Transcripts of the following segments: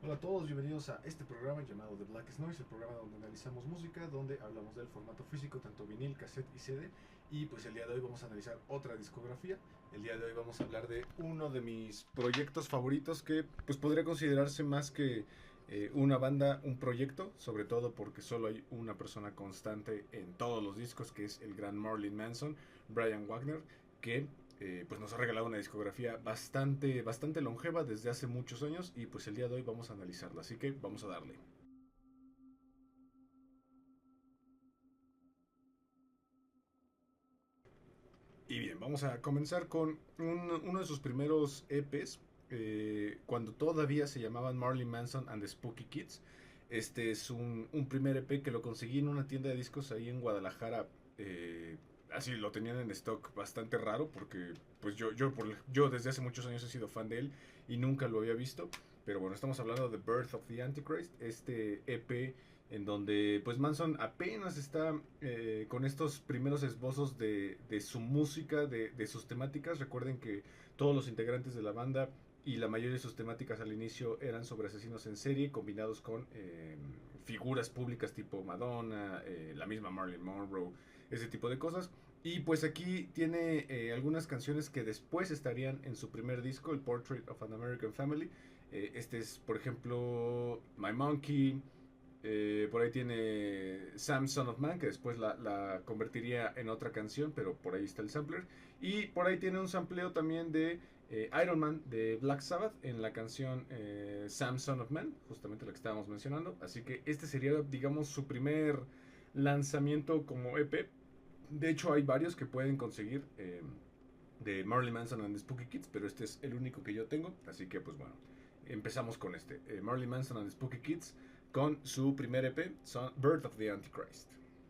Hola a todos, bienvenidos a este programa llamado The Black Noise, el programa donde analizamos música, donde hablamos del formato físico, tanto vinil, cassette y CD. Y pues el día de hoy vamos a analizar otra discografía. El día de hoy vamos a hablar de uno de mis proyectos favoritos que pues podría considerarse más que una banda, un proyecto, sobre todo porque solo hay una persona constante en todos los discos, que es el gran Marilyn Manson, Brian Wagner, que pues nos ha regalado una discografía bastante longeva desde hace muchos años y pues el día de hoy vamos a analizarla, así que vamos a darle. Y bien, vamos a comenzar con uno de sus primeros EPs, cuando todavía se llamaban Marilyn Manson and the Spooky Kids. Este es un primer EP que lo conseguí en una tienda de discos ahí en Guadalajara. Así lo tenían en stock bastante raro porque pues yo desde hace muchos años he sido fan de él y nunca lo había visto. Pero bueno, estamos hablando de Birth of the Antichrist, este EP en donde pues Manson apenas está con estos primeros esbozos de su música, de sus temáticas. Recuerden que todos los integrantes de la banda y la mayoría de sus temáticas al inicio eran sobre asesinos en serie combinados con figuras públicas tipo Madonna, la misma Marilyn Monroe, ese tipo de cosas. Y pues aquí tiene algunas canciones que después estarían en su primer disco, el Portrait of an American Family. Este es, por ejemplo, My Monkey, por ahí tiene Sam Son of Man, que después la convertiría en otra canción, pero por ahí está el sampler. Y por ahí tiene un sampleo también de Iron Man de Black Sabbath en la canción Sam Son of Man, justamente la que estábamos mencionando. Así que este sería, digamos, su primer lanzamiento como EP. De hecho, hay varios que pueden conseguir de Marilyn Manson and the Spooky Kids, pero este es el único que yo tengo, así que pues bueno, empezamos con este, Marilyn Manson and the Spooky Kids, con su primer EP, Birth of the Antichrist.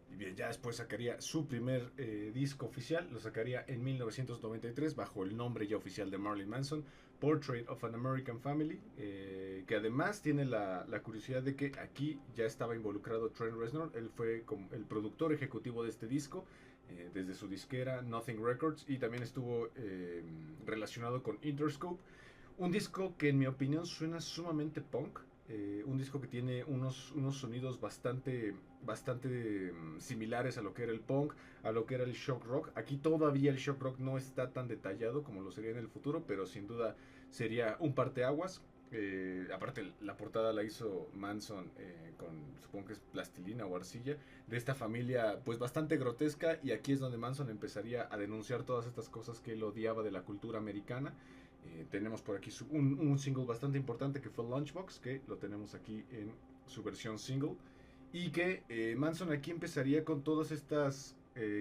Y bien, ya después sacaría su primer disco oficial, lo sacaría en 1993 bajo el nombre ya oficial de Marilyn Manson, Portrait of an American Family, que además tiene la curiosidad de que aquí ya estaba involucrado Trent Reznor, él fue como el productor ejecutivo de este disco, desde su disquera Nothing Records, y también estuvo relacionado con Interscope, un disco que en mi opinión suena sumamente punk, un disco que tiene unos sonidos bastante similares a lo que era el punk, a lo que era el shock rock. Aquí todavía el shock rock no está tan detallado como lo sería en el futuro, pero sin duda sería un parteaguas. Aparte, la portada la hizo Manson con, supongo que es plastilina o arcilla, de esta familia pues bastante grotesca, y aquí es donde Manson empezaría a denunciar todas estas cosas que él odiaba de la cultura americana. Tenemos por aquí un single bastante importante que fue Lunchbox, que lo tenemos aquí en su versión single. Y que Manson aquí empezaría con todas estas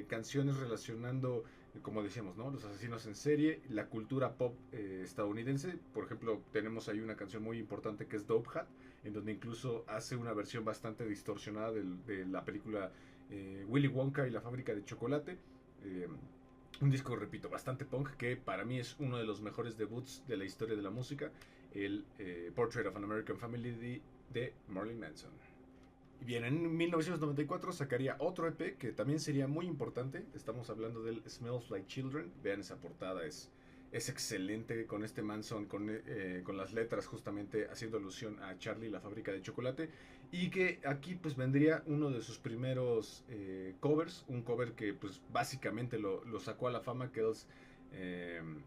canciones relacionando, como decíamos, ¿no? Los asesinos en serie, la cultura pop estadounidense. Por ejemplo, tenemos ahí una canción muy importante que es Dope Hat, en donde incluso hace una versión bastante distorsionada de la película Willy Wonka y la fábrica de chocolate. Eh, un disco, repito, bastante punk, que para mí es uno de los mejores debuts de la historia de la música, el Portrait of an American Family de Marilyn Manson. Y bien, en 1994 sacaría otro EP que también sería muy importante. Estamos hablando del Smells Like Children. Vean esa portada, es excelente con este Manson, con las letras justamente haciendo alusión a Charlie, la fábrica de chocolate. Y que aquí pues vendría uno de sus primeros covers, un cover que pues básicamente lo sacó a la fama, que es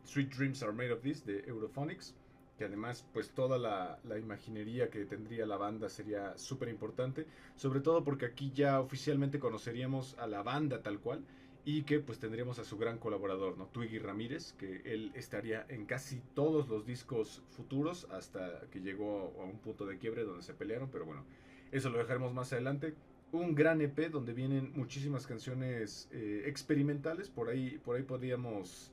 Sweet Dreams Are Made of This de Europhonics, que además pues toda la imaginería que tendría la banda sería súper importante, sobre todo porque aquí ya oficialmente conoceríamos a la banda tal cual, y que pues tendríamos a su gran colaborador, ¿no? Twiggy Ramírez, que él estaría en casi todos los discos futuros hasta que llegó a un punto de quiebre donde se pelearon, pero bueno, eso lo dejaremos más adelante. Un gran EP donde vienen muchísimas canciones experimentales, por ahí podríamos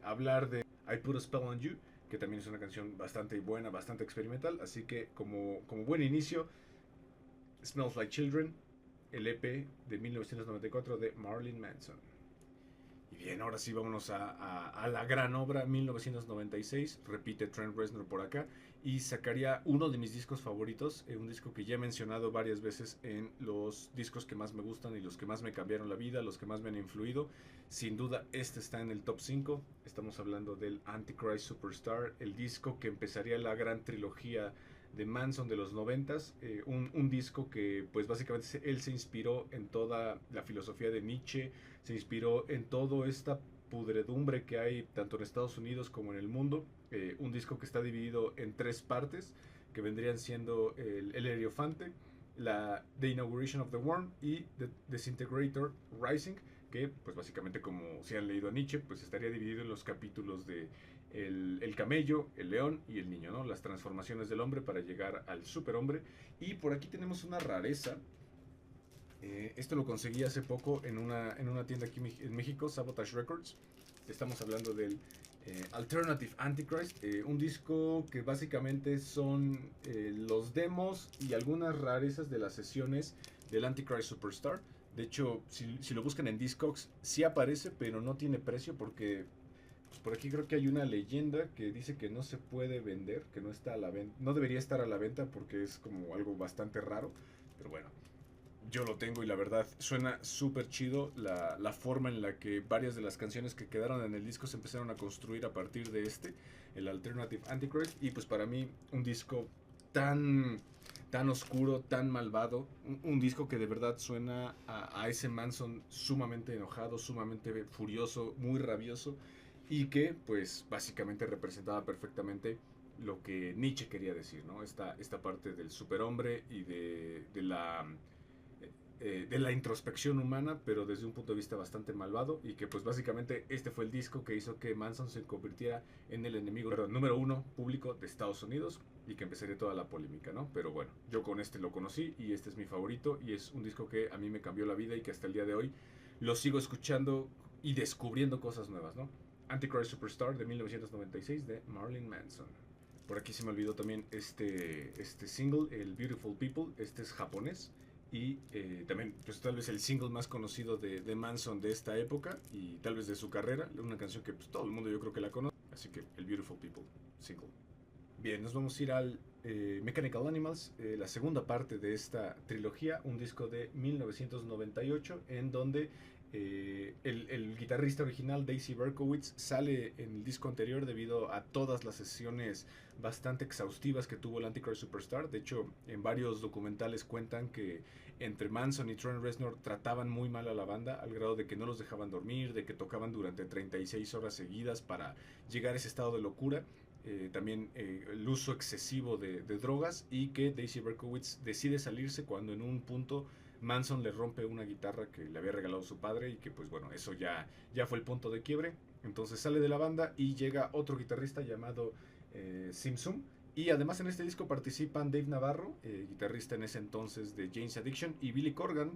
hablar de I Put a Spell on You, que también es una canción bastante buena, bastante experimental. Así que como buen inicio, Smells Like Children, el EP de 1994 de Marilyn Manson. Y bien, ahora sí vámonos a la gran obra, 1996, repite Trent Reznor por acá, y sacaría uno de mis discos favoritos, un disco que ya he mencionado varias veces en los discos que más me gustan y los que más me cambiaron la vida, los que más me han influido. Sin duda, este está en el top 5. Estamos hablando del Antichrist Superstar, el disco que empezaría la gran trilogía de Manson de los noventas, un disco que pues básicamente él se inspiró en toda la filosofía de Nietzsche, se inspiró en toda esta pudredumbre que hay tanto en Estados Unidos como en el mundo, un disco que está dividido en tres partes, que vendrían siendo el Hierophante, The Inauguration of the Worm y The Disintegrator Rising, que pues básicamente, como si han leído a Nietzsche, pues estaría dividido en los capítulos de el camello, el león y el niño, ¿no? Las transformaciones del hombre para llegar al superhombre. Y por aquí tenemos una rareza. Esto lo conseguí hace poco en una tienda aquí en México, Sabotage Records. Estamos hablando del Alternative Antichrist, un disco que básicamente son los demos y algunas rarezas de las sesiones del Antichrist Superstar. De hecho, si lo buscan en Discogs, sí aparece, pero no tiene precio porque pues por aquí creo que hay una leyenda que dice que no se puede vender, que no está a la venta, no debería estar a la venta porque es como algo bastante raro. Pero bueno, yo lo tengo y la verdad suena súper chido la forma en la que varias de las canciones que quedaron en el disco se empezaron a construir a partir de el Alternative Antichrist. Y pues para mí un disco tan oscuro, tan malvado, un disco que de verdad suena a ese Manson sumamente enojado, sumamente furioso, muy rabioso, y que pues básicamente representaba perfectamente lo que Nietzsche quería decir, ¿no? Esta parte del superhombre y de la introspección humana, pero desde un punto de vista bastante malvado, y que pues básicamente este fue el disco que hizo que Manson se convirtiera en el enemigo número uno público de Estados Unidos y que empezaría toda la polémica, ¿no? Pero bueno, yo con este lo conocí y este es mi favorito y es un disco que a mí me cambió la vida y que hasta el día de hoy lo sigo escuchando y descubriendo cosas nuevas, ¿no? Antichrist Superstar de 1996 de Marilyn Manson. Por aquí se me olvidó también este single, el Beautiful People. Este es japonés y también pues tal vez el single más conocido de Manson de esta época y tal vez de su carrera, una canción que pues todo el mundo yo creo que la conoce, así que el Beautiful People single. Bien, nos vamos a ir al Mechanical Animals, la segunda parte de esta trilogía, un disco de 1998 en donde el guitarrista original Daisy Berkowitz sale en el disco anterior debido a todas las sesiones bastante exhaustivas que tuvo el Antichrist Superstar. De hecho, en varios documentales cuentan que entre Manson y Trent Reznor trataban muy mal a la banda, al grado de que no los dejaban dormir, de que tocaban durante 36 horas seguidas para llegar a ese estado de locura. También el uso excesivo de drogas, y que Daisy Berkowitz decide salirse cuando en un punto Manson le rompe una guitarra que le había regalado su padre, y que pues bueno, eso ya fue el punto de quiebre. Entonces sale de la banda y llega otro guitarrista llamado Simsum. Y además en este disco participan Dave Navarro, guitarrista en ese entonces de Jane's Addiction, y Billy Corgan,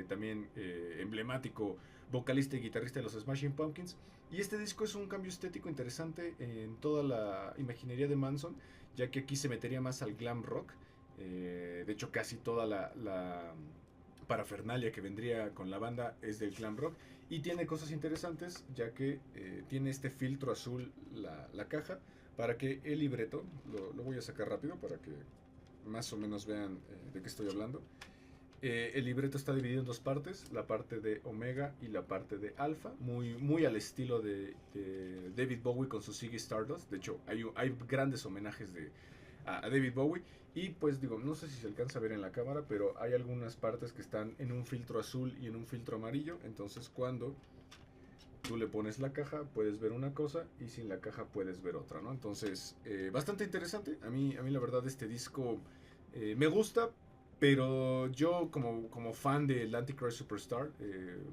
también emblemático vocalista y guitarrista de los Smashing Pumpkins. Y este disco es un cambio estético interesante en toda la imaginería de Manson, ya que aquí se metería más al glam rock. De hecho, casi toda la parafernalia que vendría con la banda es del glam rock. Y tiene cosas interesantes, ya que tiene este filtro azul la caja, para que el libreto, lo voy a sacar rápido para que más o menos vean de qué estoy hablando. El libreto está dividido en dos partes, la parte de Omega y la parte de Alpha, muy al estilo de David Bowie con su Ziggy Stardust. De hecho, hay grandes homenajes a David Bowie. Y pues digo, no sé si se alcanza a ver en la cámara, pero hay algunas partes que están en un filtro azul y en un filtro amarillo. Entonces cuando tú le pones la caja, puedes ver una cosa, y sin la caja puedes ver otra, ¿no? Entonces, bastante interesante. A mí la verdad este disco me gusta, pero yo como fan del Antichrist Superstar,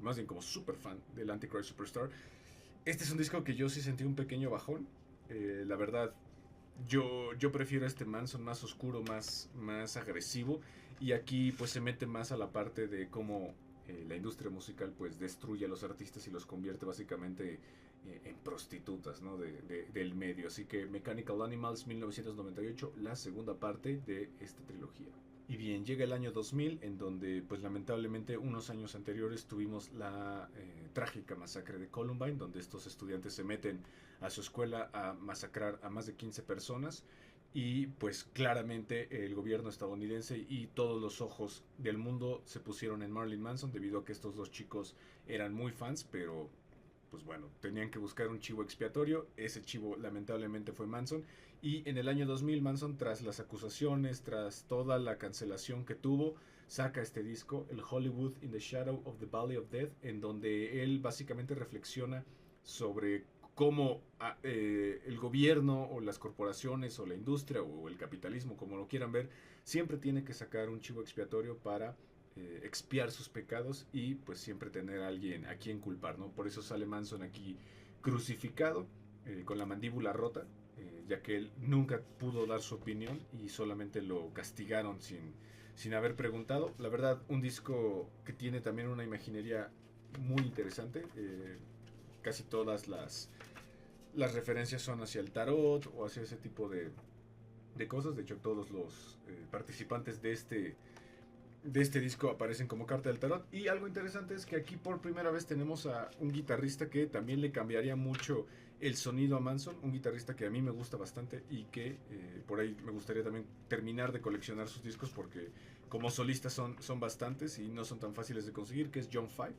más bien como super fan del Antichrist Superstar, este es un disco que yo sí sentí un pequeño bajón. La verdad, yo prefiero este Manson más oscuro, más agresivo, y aquí pues se mete más a la parte de cómo la industria musical pues destruye a los artistas y los convierte básicamente en prostitutas, ¿no? Del medio. Así que Mechanical Animals 1998, la segunda parte de esta trilogía. Y bien, llega el año 2000, en donde pues lamentablemente unos años anteriores tuvimos la trágica masacre de Columbine, donde estos estudiantes se meten a su escuela a masacrar a más de 15 personas, y pues claramente el gobierno estadounidense y todos los ojos del mundo se pusieron en Marilyn Manson debido a que estos dos chicos eran muy fans, pero pues bueno, tenían que buscar un chivo expiatorio. Ese chivo lamentablemente fue Manson. Y en el año 2000 Manson, tras las acusaciones, tras toda la cancelación que tuvo, saca este disco, el Hollywood in the Shadow of the Valley of Death, en donde él básicamente reflexiona sobre cómo el gobierno o las corporaciones o la industria o el capitalismo, como lo quieran ver, siempre tiene que sacar un chivo expiatorio para expiar sus pecados y pues siempre tener a alguien a quien culpar, ¿no? Por eso sale Manson aquí crucificado, con la mandíbula rota, ya que él nunca pudo dar su opinión y solamente lo castigaron sin haber preguntado. La verdad, un disco que tiene también una imaginería muy interesante. Casi todas las referencias son hacia el tarot o hacia ese tipo de cosas. De hecho, todos los participantes de este disco aparecen como carta del tarot. Y algo interesante es que aquí por primera vez tenemos a un guitarrista que también le cambiaría mucho el sonido a Manson. Un guitarrista que a mí me gusta bastante y que por ahí me gustaría también terminar de coleccionar sus discos, porque como solistas son bastantes y no son tan fáciles de conseguir, que es John Five.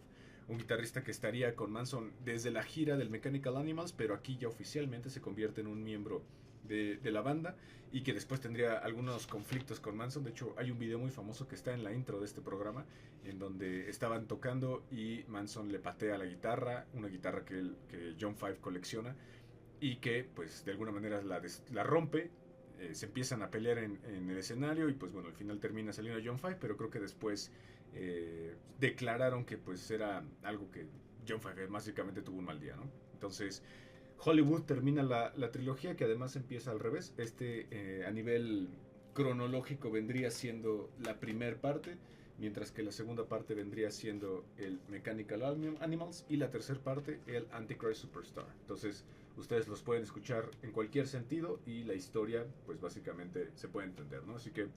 Un guitarrista que estaría con Manson desde la gira del Mechanical Animals, pero aquí ya oficialmente se convierte en un miembro de la banda y que después tendría algunos conflictos con Manson. De hecho, hay un video muy famoso que está en la intro de este programa, en donde estaban tocando y Manson le patea la guitarra, una guitarra que John Five colecciona, y que pues de alguna manera la rompe. Se empiezan a pelear en el escenario y pues bueno, al final termina saliendo John Five, pero creo que después declararon que pues era algo que John Five básicamente tuvo un mal día, ¿no? Entonces Hollywood termina la trilogía, que además empieza al revés. A nivel cronológico vendría siendo la primera parte, mientras que la segunda parte vendría siendo el Mechanical Animals y la tercera parte el Antichrist Superstar. Entonces ustedes los pueden escuchar en cualquier sentido y la historia pues básicamente se puede entender, ¿no? Así que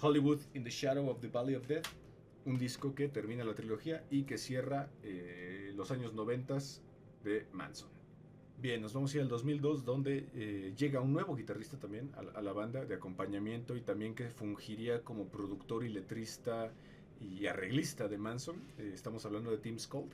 Hollywood in the Shadow of the Valley of Death, un disco que termina la trilogía y que cierra los años 90 de Manson. Bien, nos vamos a ir al 2002, donde llega un nuevo guitarrista también a la banda de acompañamiento y también que fungiría como productor y letrista y arreglista de Manson. Estamos hablando de Tim Skold.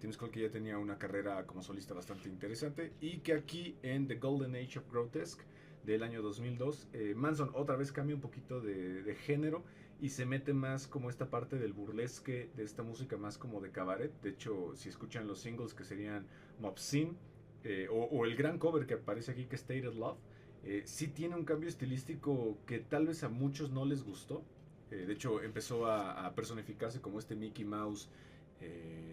Tim Skold, que ya tenía una carrera como solista bastante interesante y que aquí en The Golden Age of Grotesque del año 2002, Manson otra vez cambia un poquito de género y se mete más como esta parte del burlesque, de esta música más como de cabaret. De hecho, si escuchan los singles que serían Mob Scene, o el gran cover que aparece aquí, que es Stated Love, sí tiene un cambio estilístico que tal vez a muchos no les gustó. De hecho, empezó a personificarse como este Mickey Mouse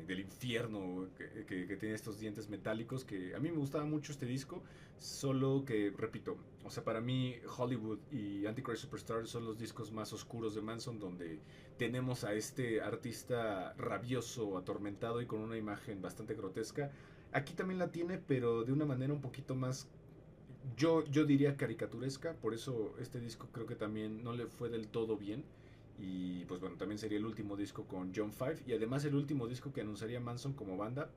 del infierno, que tiene estos dientes metálicos, que a mí me gustaba mucho este disco, solo que, repito, o sea, para mí Hollywood y Antichrist Superstar son los discos más oscuros de Manson, donde tenemos a este artista rabioso, atormentado y con una imagen bastante grotesca. Aquí también la tiene, pero de una manera un poquito más, yo diría caricaturesca. Por eso este disco creo que también no le fue del todo bien. Y pues bueno, también sería el último disco con John Five. Y además el último disco que anunciaría Manson como banda,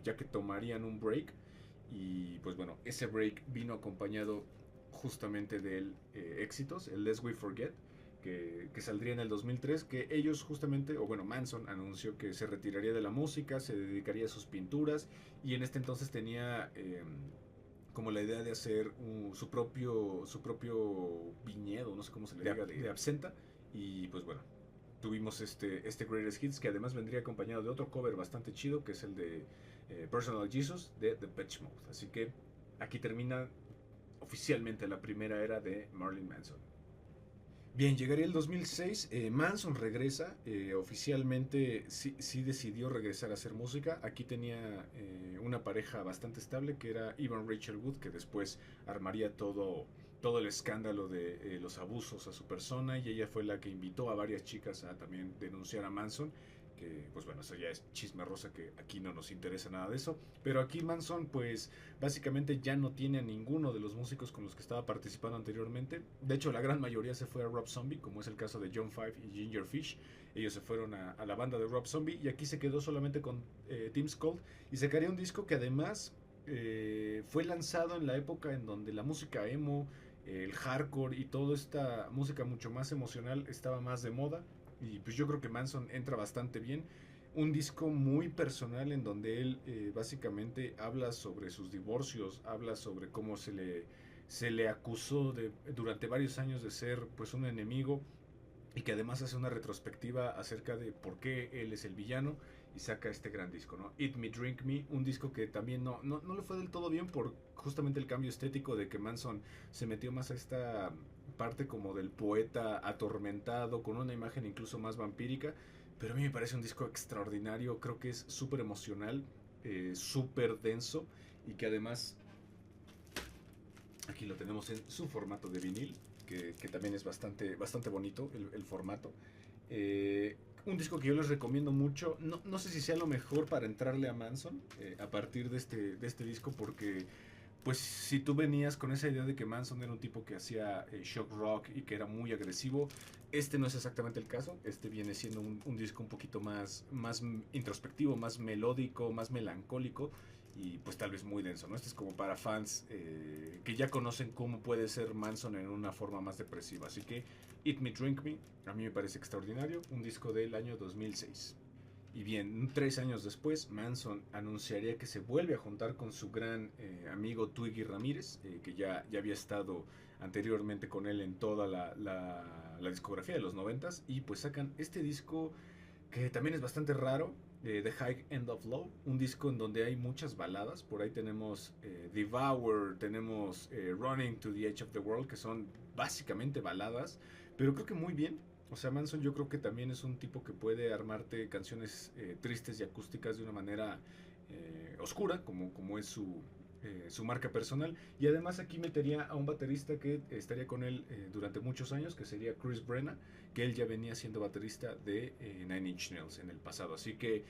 ya que tomarían un break. Y pues bueno, ese break vino acompañado justamente de éxitos, el Lest We Forget, que saldría en el 2003, que ellos justamente, o bueno, Manson anunció que se retiraría de la música, se dedicaría a sus pinturas, y en este entonces tenía como la idea de hacer su propio viñedo, no sé cómo se le diga, de absenta, y pues bueno, tuvimos este Greatest Hits, que además vendría acompañado de otro cover bastante chido, que es el de Personal Jesus de The Depeche Mode. Así que aquí termina oficialmente la primera era de Marilyn Manson. Bien, llegaría el 2006, Manson regresa, oficialmente sí decidió regresar a hacer música. Aquí tenía una pareja bastante estable, que era Evan Rachel Wood, que después armaría todo el escándalo de los abusos a su persona, y ella fue la que invitó a varias chicas a también denunciar a Manson, que pues bueno, eso ya es chisme rosa, que aquí no nos interesa nada de eso. Pero aquí Manson pues básicamente ya no tiene a ninguno de los músicos con los que estaba participando anteriormente. De hecho, la gran mayoría se fue a Rob Zombie, como es el caso de John Five y Ginger Fish. Ellos se fueron a la banda de Rob Zombie y aquí se quedó solamente con Tim Skold, y sacaría un disco que además fue lanzado en la época en donde la música emo, el hardcore y toda esta música mucho más emocional estaba más de moda. Y pues yo creo que Manson entra bastante bien. un disco muy personal en donde él básicamente habla sobre sus divorcios, habla sobre cómo se le acusó durante varios años de ser pues un enemigo y que además hace una retrospectiva acerca de por qué él es el villano y saca este gran disco, ¿no? Eat Me, Drink Me, un disco que también no le fue del todo bien por justamente el cambio estético de que Manson se metió más a esta parte como del poeta atormentado, con una imagen incluso más vampírica, pero a mí me parece un disco extraordinario, creo que es súper emocional, súper denso y que además aquí lo tenemos en su formato de vinil, que también es bastante bonito el formato. Un disco que yo les recomiendo mucho. No sé si sea lo mejor para entrarle a Manson a partir de este disco, porque pues si tú venías con esa idea de que Manson era un tipo que hacía shock rock y que era muy agresivo, este no es exactamente el caso. Este viene siendo un disco un poquito más introspectivo, más melódico, más melancólico y pues tal vez muy denso, ¿no? Este es como para fans que ya conocen cómo puede ser Manson en una forma más depresiva. Así que Eat Me, Drink Me, a mí me parece extraordinario, un disco del año 2006. Y bien, 3 años después, Manson anunciaría que se vuelve a juntar con su gran amigo Twiggy Ramírez, que ya había estado anteriormente con él en toda la discografía de los noventas, y pues sacan este disco que también es bastante raro, The High End of Love, un disco en donde hay muchas baladas. Por ahí tenemos Devour, tenemos Running to the Edge of the World, que son básicamente baladas, pero creo que muy bien. O sea, Manson yo creo que también es un tipo que puede armarte canciones tristes y acústicas de una manera oscura, como es su marca personal. Y además aquí metería a un baterista que estaría con él durante muchos años, que sería Chris Brenna, que él ya venía siendo baterista de Nine Inch Nails en el pasado. Así que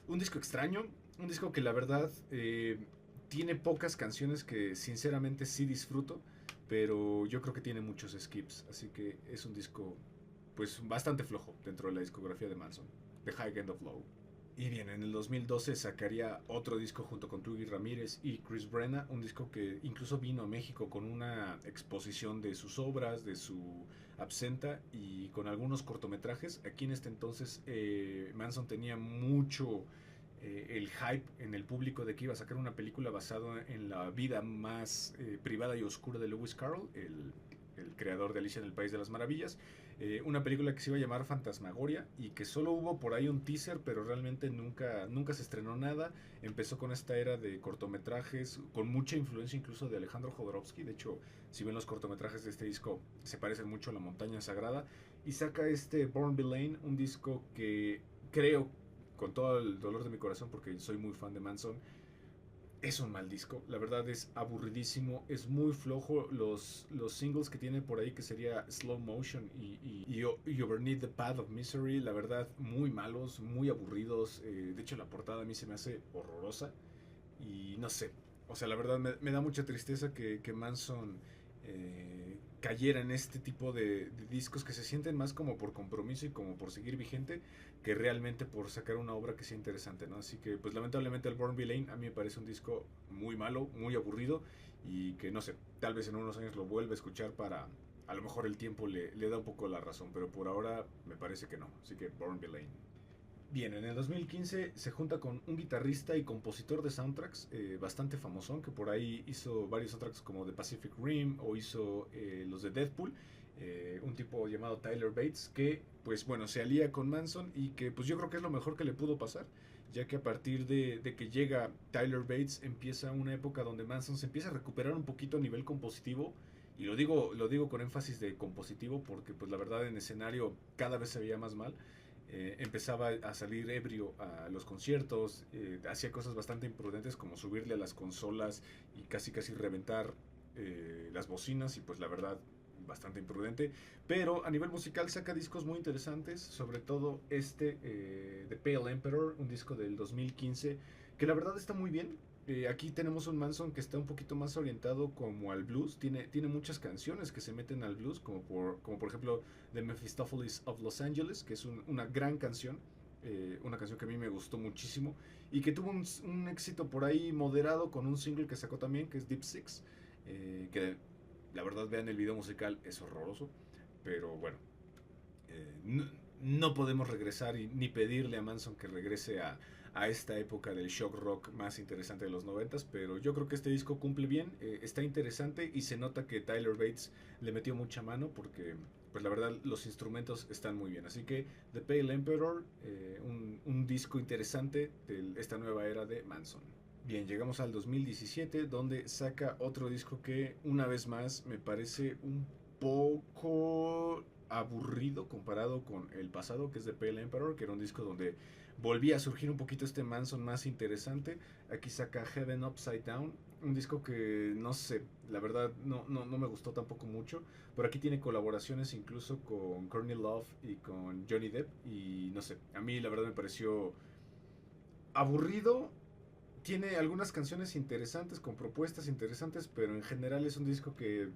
un disco extraño, un disco que la verdad tiene pocas canciones que sinceramente sí disfruto, pero yo creo que tiene muchos skips, así que es un disco pues bastante flojo dentro de la discografía de Manson, The High End of Low. Y bien, en el 2012 sacaría otro disco junto con Twiggy Ramírez y Chris Brenna, un disco que incluso vino a México con una exposición de sus obras, de su absenta y con algunos cortometrajes. Aquí en este entonces Manson tenía mucho el hype en el público de que iba a sacar una película basada en la vida más privada y oscura de Lewis Carroll, el creador de Alicia en el País de las Maravillas. Una película que se iba a llamar Fantasmagoria y que solo hubo por ahí un teaser, pero realmente nunca se estrenó nada. Empezó con esta era de cortometrajes, con mucha influencia incluso de Alejandro Jodorowsky. De hecho, si ven los cortometrajes de este disco, se parecen mucho a La Montaña Sagrada. Y saca este Born Villain, un disco que creo, con todo el dolor de mi corazón, porque soy muy fan de Manson, es un mal disco, la verdad es aburridísimo, es muy flojo. Los singles que tiene por ahí, que sería Slow Motion y Overneath the Path of Misery, la verdad muy malos, muy aburridos. De hecho la portada a mí se me hace horrorosa y no sé, o sea, la verdad me da mucha tristeza que Manson cayera en este tipo de discos que se sienten más como por compromiso y como por seguir vigente que realmente por sacar una obra que sea interesante, ¿no? Así que, pues lamentablemente el Born Villain a mí me parece un disco muy malo, muy aburrido y que no sé, tal vez en unos años lo vuelva a escuchar para, a lo mejor el tiempo le da un poco la razón, pero por ahora me parece que no. Así que Born Villain. Bien, en el 2015 se junta con un guitarrista y compositor de soundtracks bastante famosón, que por ahí hizo varios soundtracks como The Pacific Rim o hizo los de Deadpool, un tipo llamado Tyler Bates, que pues bueno, se alía con Manson y que pues yo creo que es lo mejor que le pudo pasar, ya que a partir de que llega Tyler Bates empieza una época donde Manson se empieza a recuperar un poquito a nivel compositivo. Y lo digo con énfasis de compositivo porque pues la verdad en escenario cada vez se veía más mal. Empezaba a salir ebrio a los conciertos, hacía cosas bastante imprudentes como subirle a las consolas y casi reventar las bocinas y pues la verdad bastante imprudente, pero a nivel musical saca discos muy interesantes, sobre todo este The Pale Emperor, un disco del 2015 que la verdad está muy bien. Aquí tenemos un Manson que está un poquito más orientado como al blues. Tiene muchas canciones que se meten al blues, como por ejemplo The Mephistopheles of Los Angeles, que es una gran canción. Una canción que a mí me gustó muchísimo y que tuvo un éxito por ahí moderado con un single que sacó también, que es Deep Six, que la verdad vean el video musical, es horroroso, pero bueno, no podemos regresar ni pedirle a Manson que regrese a esta época del shock rock más interesante de los noventas, pero yo creo que este disco cumple bien, está interesante y se nota que Tyler Bates le metió mucha mano porque pues la verdad los instrumentos están muy bien, así que The Pale Emperor, un disco interesante de esta nueva era de Manson. Bien, llegamos al 2017 donde saca otro disco que una vez más me parece un poco aburrido comparado con el pasado, que es The Pale Emperor, que era un disco donde volvía a surgir un poquito este Manson más interesante. Aquí saca Heaven Upside Down, un disco que no sé, la verdad no me gustó tampoco mucho. Por aquí tiene colaboraciones incluso con Courtney Love y con Johnny Depp. Y no sé, a mí la verdad me pareció aburrido. Tiene algunas canciones interesantes, con propuestas interesantes, pero en general es un disco que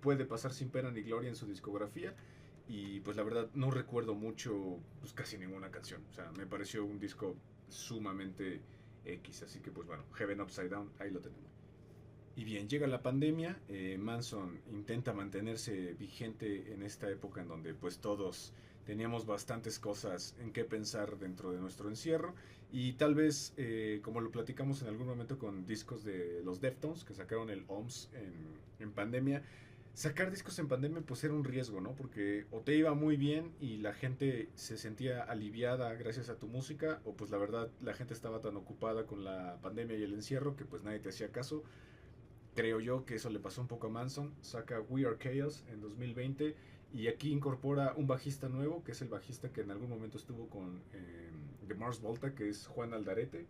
puede pasar sin pena ni gloria en su discografía. Y pues la verdad no recuerdo mucho, pues casi ninguna canción. O sea, me pareció un disco sumamente X. Así que pues bueno, Heaven Upside Down, ahí lo tenemos. Y bien, llega la pandemia, Manson intenta mantenerse vigente en esta época en donde pues todos teníamos bastantes cosas en qué pensar dentro de nuestro encierro y tal vez como lo platicamos en algún momento con discos de los Deftones que sacaron el OMS en pandemia, sacar discos en pandemia pues era un riesgo, ¿no? Porque o te iba muy bien y la gente se sentía aliviada gracias a tu música o pues la verdad la gente estaba tan ocupada con la pandemia y el encierro que pues nadie te hacía caso. Creo yo que eso le pasó un poco a Manson. Saca We Are Chaos en 2020 y aquí incorpora un bajista nuevo, que es el bajista que en algún momento estuvo con The Mars Volta, que es Juan Aldarete.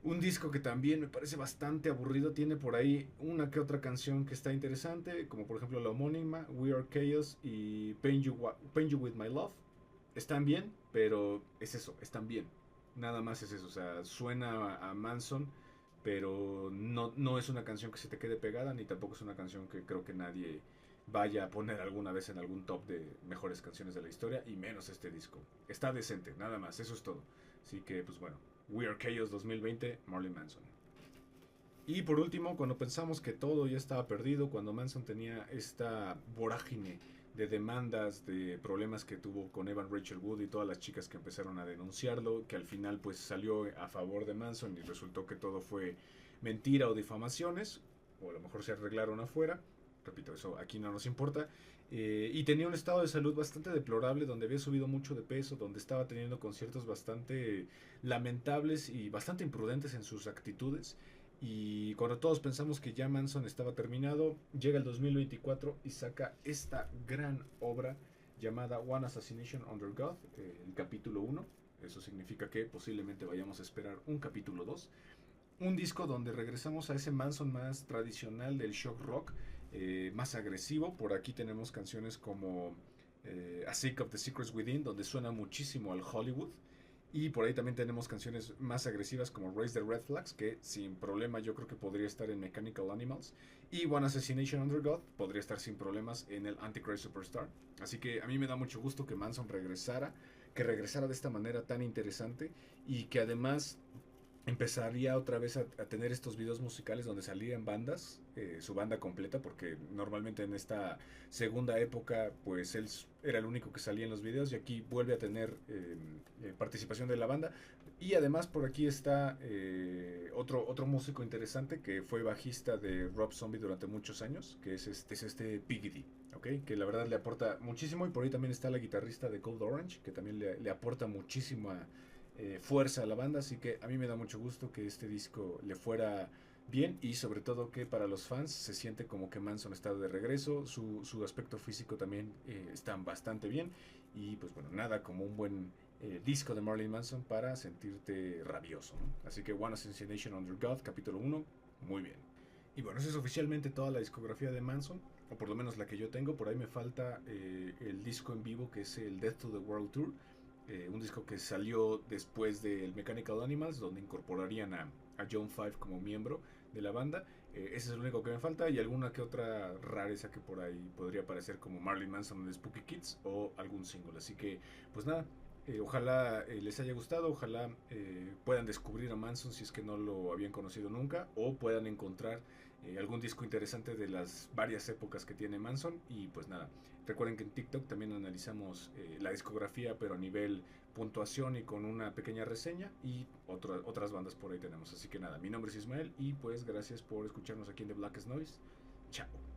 Un disco que también me parece bastante aburrido. Tiene por ahí una que otra canción que está interesante, como por ejemplo la homónima, We Are Chaos y Pain You With My Love. Están bien, pero es eso, están bien. Nada más es eso, o sea, suena a Manson, pero no es una canción que se te quede pegada, ni tampoco es una canción que creo que nadie vaya a poner alguna vez en algún top de mejores canciones de la historia, y menos este disco. Está decente, nada más, eso es todo. Así que, pues bueno, We Are Chaos 2020, Marilyn Manson. Y por último, cuando pensamos que todo ya estaba perdido, cuando Manson tenía esta vorágine de demandas, de problemas que tuvo con Evan Rachel Wood y todas las chicas que empezaron a denunciarlo, que al final pues salió a favor de Manson y resultó que todo fue mentira o difamaciones, o a lo mejor se arreglaron afuera, repito, eso aquí no nos importa, y tenía un estado de salud bastante deplorable, donde había subido mucho de peso, donde estaba teniendo conciertos bastante lamentables y bastante imprudentes en sus actitudes. Y cuando todos pensamos que ya Manson estaba terminado, llega el 2024 y saca esta gran obra llamada One Assassination Under God, el capítulo 1. Eso significa que posiblemente vayamos a esperar un capítulo 2. Un disco donde regresamos a ese Manson más tradicional del shock rock, más agresivo. Por aquí tenemos canciones como A Sick of the Secrets Within, donde suena muchísimo al Hollywood. Y por ahí también tenemos canciones más agresivas como Raise the Red Flags, que sin problema yo creo que podría estar en Mechanical Animals. Y One Assassination Under God podría estar sin problemas en el Antichrist Superstar. Así que a mí me da mucho gusto que Manson regresara, que regresara de esta manera tan interesante y que además empezaría otra vez a tener estos videos musicales donde salían bandas, su banda completa, porque normalmente en esta segunda época pues él era el único que salía en los videos y aquí vuelve a tener participación de la banda. Y además por aquí está otro músico interesante que fue bajista de Rob Zombie durante muchos años, que es este Piggy D. ¿Okay? Que la verdad le aporta muchísimo, y por ahí también está la guitarrista de Cold Orange, que también le aporta muchísimo fuerza a la banda, así que a mí me da mucho gusto que este disco le fuera bien y sobre todo que para los fans se siente como que Manson está de regreso, su aspecto físico también está bastante bien y pues bueno, nada como un buen disco de Marilyn Manson para sentirte rabioso, ¿no? Así que One Assassination Under God, capítulo 1, muy bien. Y bueno, esa es oficialmente toda la discografía de Manson, o por lo menos la que yo tengo. Por ahí me falta el disco en vivo que es el Death to the World Tour, un disco que salió después del Mechanical Animals, donde incorporarían a John Five como miembro de la banda. Ese es el único que me falta, y alguna que otra rareza que por ahí podría aparecer como Marilyn Manson de Spooky Kids o algún single. Así que, pues nada, ojalá les haya gustado, ojalá puedan descubrir a Manson si es que no lo habían conocido nunca, o puedan encontrar algún disco interesante de las varias épocas que tiene Manson. Y pues nada, recuerden que en TikTok también analizamos la discografía, pero a nivel puntuación y con una pequeña reseña, y otras bandas por ahí tenemos. Así que nada, mi nombre es Ismael y pues gracias por escucharnos aquí en The Blackest Noise. Chao.